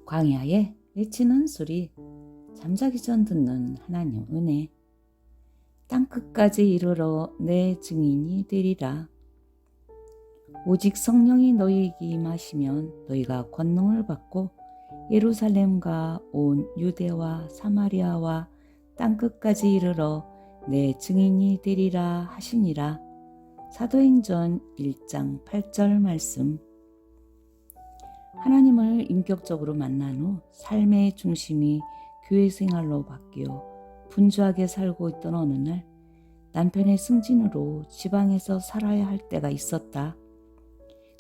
광야에 외치는 소리, 잠자기 전 듣는 하나님 은혜, 땅끝까지 이르러 내 증인이 되리라. 오직 성령이 너희에게 임하시면 너희가 권능을 받고 예루살렘과 온 유대와 사마리아와 땅끝까지 이르러 내 증인이 되리라 하시니라. 사도행전 1장 8절 말씀. 하나님을 인격적으로 만난 후 삶의 중심이 교회 생활로 바뀌어 분주하게 살고 있던 어느 날 남편의 승진으로 지방에서 살아야 할 때가 있었다.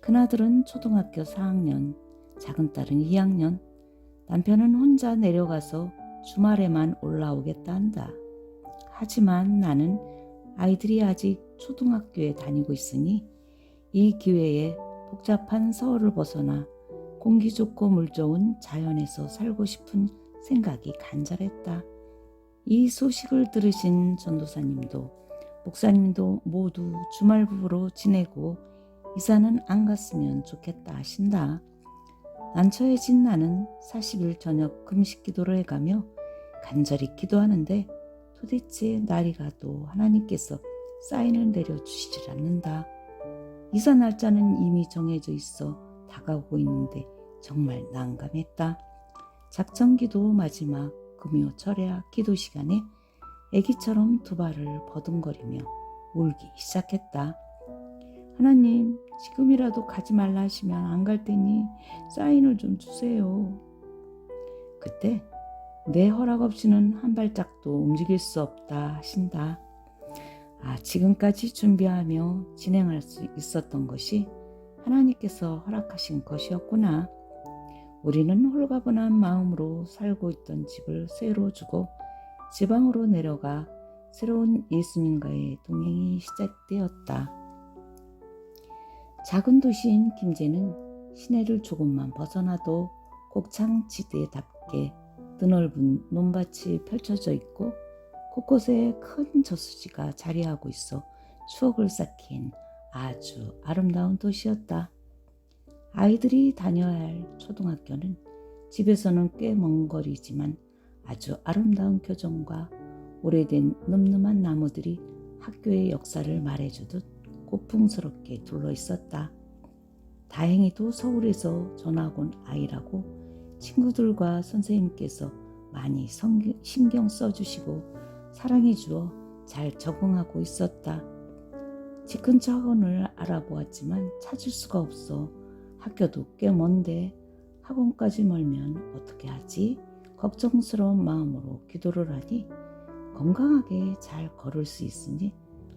큰아들은 초등학교 4학년, 작은 딸은 2학년, 남편은 혼자 내려가서 주말에만 올라오겠다 한다. 하지만 나는 아이들이 아직 초등학교에 다니고 있으니 이 기회에 복잡한 서울을 벗어나 공기 좋고 물 좋은 자연에서 살고 싶은 생각이 간절했다. 이 소식을 들으신 전도사님도 목사님도 모두 주말 부부로 지내고 이사는 안 갔으면 좋겠다 하신다. 난처해진 나는 40일 저녁 금식 기도를 해가며 간절히 기도하는데 도대체 날이 가도 하나님께서 사인을 내려주시질 않는다. 이사 날짜는 이미 정해져 있어 다가오고 있는데 정말 난감했다. 작정기도 마지막 금요 철야 기도 시간에 애기처럼 두 발을 버둥거리며 울기 시작했다. 하나님, 지금이라도 가지 말라 하시면 안 갈 테니 사인을 좀 주세요. 그때 내 허락 없이는 한 발짝도 움직일 수 없다 하신다. 지금까지 준비하며 진행할 수 있었던 것이 하나님께서 허락하신 것이었구나. 우리는 홀가분한 마음으로 살고 있던 집을 새로 주고 지방으로 내려가 새로운 예수님과의 동행이 시작되었다. 작은 도시인 김제는 시내를 조금만 벗어나도 곡창지대답게 드넓은 논밭이 펼쳐져 있고 곳곳에 큰 저수지가 자리하고 있어 추억을 쌓긴 아주 아름다운 도시였다. 아이들이 다녀야 할 초등학교는 집에서는 꽤 먼 거리지만 아주 아름다운 교정과 오래된 늠름한 나무들이 학교의 역사를 말해주듯 고풍스럽게 둘러 있었다. 다행히도 서울에서 전학 온 아이라고 친구들과 선생님께서 많이 신경 써주시고 사랑해 주어 잘 적응하고 있었다. 집 근처 학원을 알아보았지만 찾을 수가 없어 학교도 꽤 먼데 학원까지 멀면 어떻게 하지? 걱정스러운 마음으로 기도를 하니 건강하게 잘 걸을 수 있으니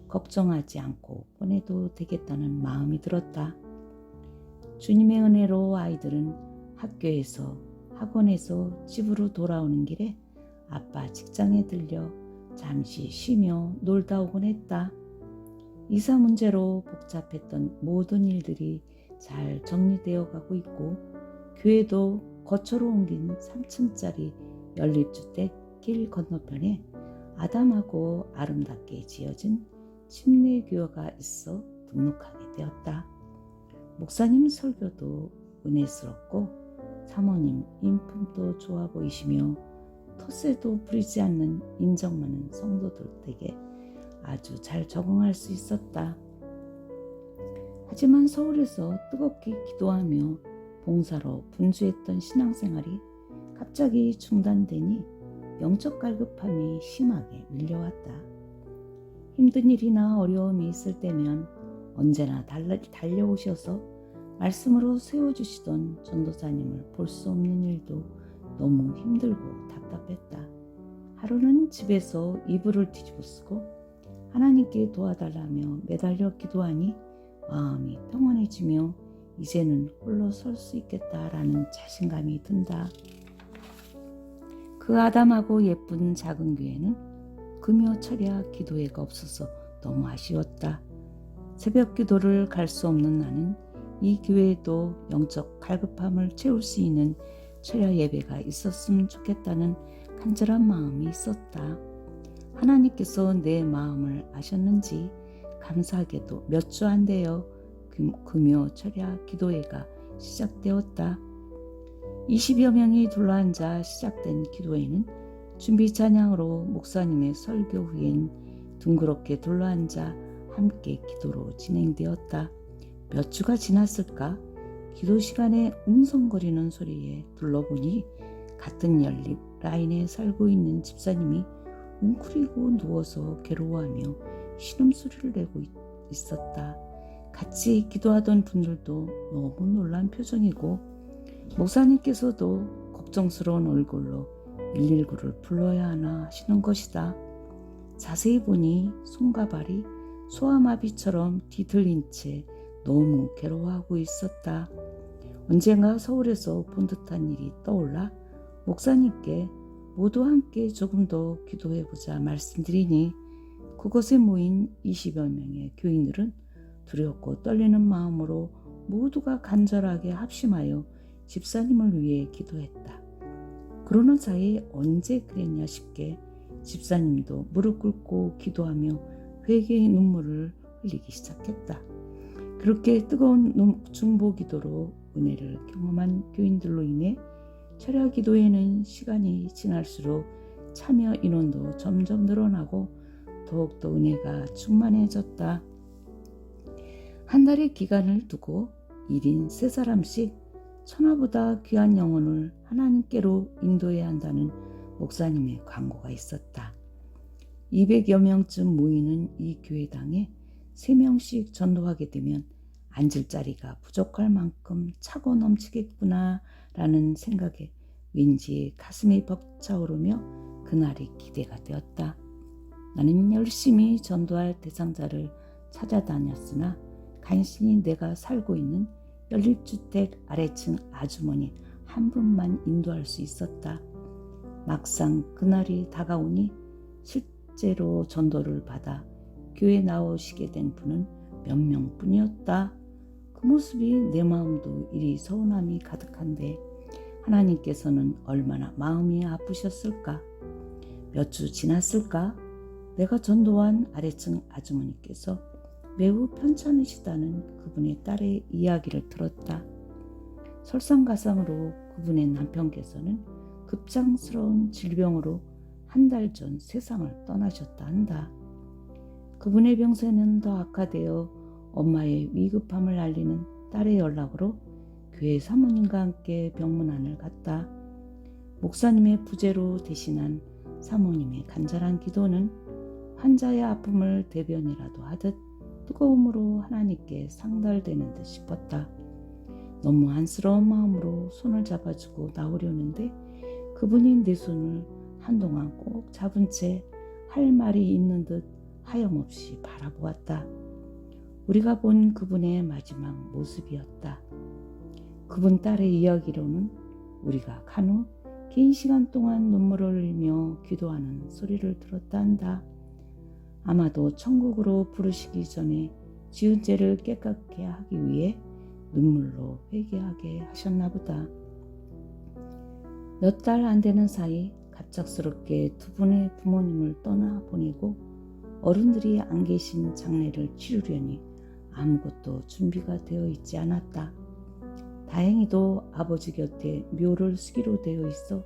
걱정하지 않고 보내도 되겠다는 마음이 들었다. 주님의 은혜로 아이들은 학교에서 학원에서 집으로 돌아오는 길에 아빠 직장에 들려 잠시 쉬며 놀다 오곤 했다. 이사 문제로 복잡했던 모든 일들이 잘 정리되어 가고 있고 교회도 거처로 옮긴 3층짜리 연립주택 길 건너편에 아담하고 아름답게 지어진 침례교회가 있어 등록하게 되었다. 목사님 설교도 은혜스럽고 사모님 인품도 좋아 보이시며 텃세도 부리지 않는 인정 많은 성도들 댁에 아주 잘 적응할 수 있었다. 하지만 서울에서 뜨겁게 기도하며 봉사로 분주했던 신앙생활이 갑자기 중단되니 영적 갈급함이 심하게 밀려왔다. 힘든 일이나 어려움이 있을 때면 언제나 달려오셔서 말씀으로 세워주시던 전도사님을 볼 수 없는 일도 너무 힘들고 답답했다. 하루는 집에서 이불을 뒤집어 쓰고 하나님께 도와달라며 매달려 기도하니 마음이 평안해지며 이제는 홀로 설 수 있겠다라는 자신감이 든다. 그 아담하고 예쁜 작은 교회는 금요 철야 기도회가 없어서 너무 아쉬웠다. 새벽 기도를 갈 수 없는 나는 이 교회에도 영적 갈급함을 채울 수 있는 철야 예배가 있었으면 좋겠다는 간절한 마음이 있었다. 하나님께서 내 마음을 아셨는지 감사하게도 몇 주 안 되어 금요 철야 기도회가 시작되었다. 20여 명이 둘러앉아 시작된 기도회는 준비 찬양으로 목사님의 설교 후엔 둥그렇게 둘러앉아 함께 기도로 진행되었다. 몇 주가 지났을까? 기도 시간에 웅성거리는 소리에 둘러보니 같은 연립 라인에 살고 있는 집사님이 웅크리고 누워서 괴로워하며 신음소리를 내고 있었다. 같이 기도하던 분들도 너무 놀란 표정이고 목사님께서도 걱정스러운 얼굴로 119를 불러야 하나 하시는 것이다. 자세히 보니 손과 발이 소아마비처럼 뒤틀린 채 너무 괴로워하고 있었다. 언젠가 서울에서 본 듯한 일이 떠올라 목사님께 모두 함께 조금 더 기도해보자 말씀드리니 그곳에 모인 20여 명의 교인들은 두렵고 떨리는 마음으로 모두가 간절하게 합심하여 집사님을 위해 기도했다. 그러는 사이 언제 그랬냐 싶게 집사님도 무릎 꿇고 기도하며 회개의 눈물을 흘리기 시작했다. 그렇게 뜨거운 중보 기도로 은혜를 경험한 교인들로 인해 철야 기도에는 시간이 지날수록 참여 인원도 점점 늘어나고 더욱더 은혜가 충만해졌다. 한 달의 기간을 두고 1인 3사람씩 천하보다 귀한 영혼을 하나님께로 인도해야 한다는 목사님의 광고가 있었다. 200여 명쯤 모이는 이 교회당에 3명씩 전도하게 되면 앉을 자리가 부족할 만큼 차고 넘치겠구나 라는 생각에 왠지 가슴이 벅차오르며 그날이 기대가 되었다. 나는 열심히 전도할 대상자를 찾아다녔으나 간신히 내가 살고 있는 연립주택 아래층 아주머니 한 분만 인도할 수 있었다. 막상 그날이 다가오니 실제로 전도를 받아 교회에 나오시게 된 분은 몇 명뿐이었다. 그 모습이 내 마음도 이리 서운함이 가득한데 하나님께서는 얼마나 마음이 아프셨을까? 몇 주 지났을까? 내가 전도한 아래층 아주머니께서 매우 편찮으시다는 그분의 딸의 이야기를 들었다. 설상가상으로 그분의 남편께서는 급장스러운 질병으로 한 달 전 세상을 떠나셨다 한다. 그분의 병세는 더 악화되어 엄마의 위급함을 알리는 딸의 연락으로 교회 사모님과 함께 병문안을 갔다. 목사님의 부재로 대신한 사모님의 간절한 기도는 환자의 아픔을 대변이라도 하듯 뜨거움으로 하나님께 상달되는 듯 싶었다. 너무 안쓰러운 마음으로 손을 잡아주고 나오려는데 그분이 내 손을 한동안 꼭 잡은 채 할 말이 있는 듯 하염없이 바라보았다. 우리가 본 그분의 마지막 모습이었다. 그분 딸의 이야기로는 우리가 간혹 긴 시간 동안 눈물을 흘리며 기도하는 소리를 들었다 한다. 아마도 천국으로 부르시기 전에 지은 죄를 깨끗게 하기 위해 눈물로 회개하게 하셨나 보다. 몇 달 안 되는 사이 갑작스럽게 두 분의 부모님을 떠나보내고 어른들이 안 계신 장례를 치르려니 아무것도 준비가 되어 있지 않았다. 다행히도 아버지 곁에 묘를 쓰기로 되어 있어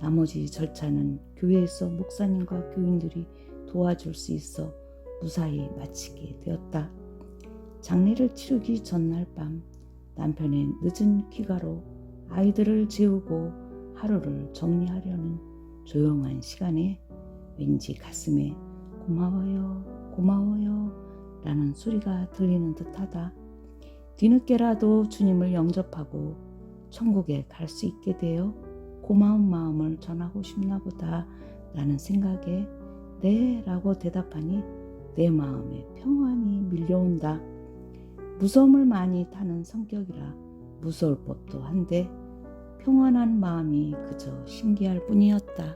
나머지 절차는 교회에서 목사님과 교인들이 도와줄 수 있어 무사히 마치게 되었다. 장례를 치르기 전날 밤 남편의 늦은 귀가로 아이들을 재우고 하루를 정리하려는 조용한 시간에 왠지 가슴에 고마워요, 고마워요 라는 소리가 들리는 듯하다. 뒤늦게라도 주님을 영접하고 천국에 갈 수 있게 되어 고마운 마음을 전하고 싶나 보다 라는 생각에 네 라고 대답하니 내 마음에 평안이 밀려온다. 무서움을 많이 타는 성격이라 무서울 법도 한데 평안한 마음이 그저 신기할 뿐이었다.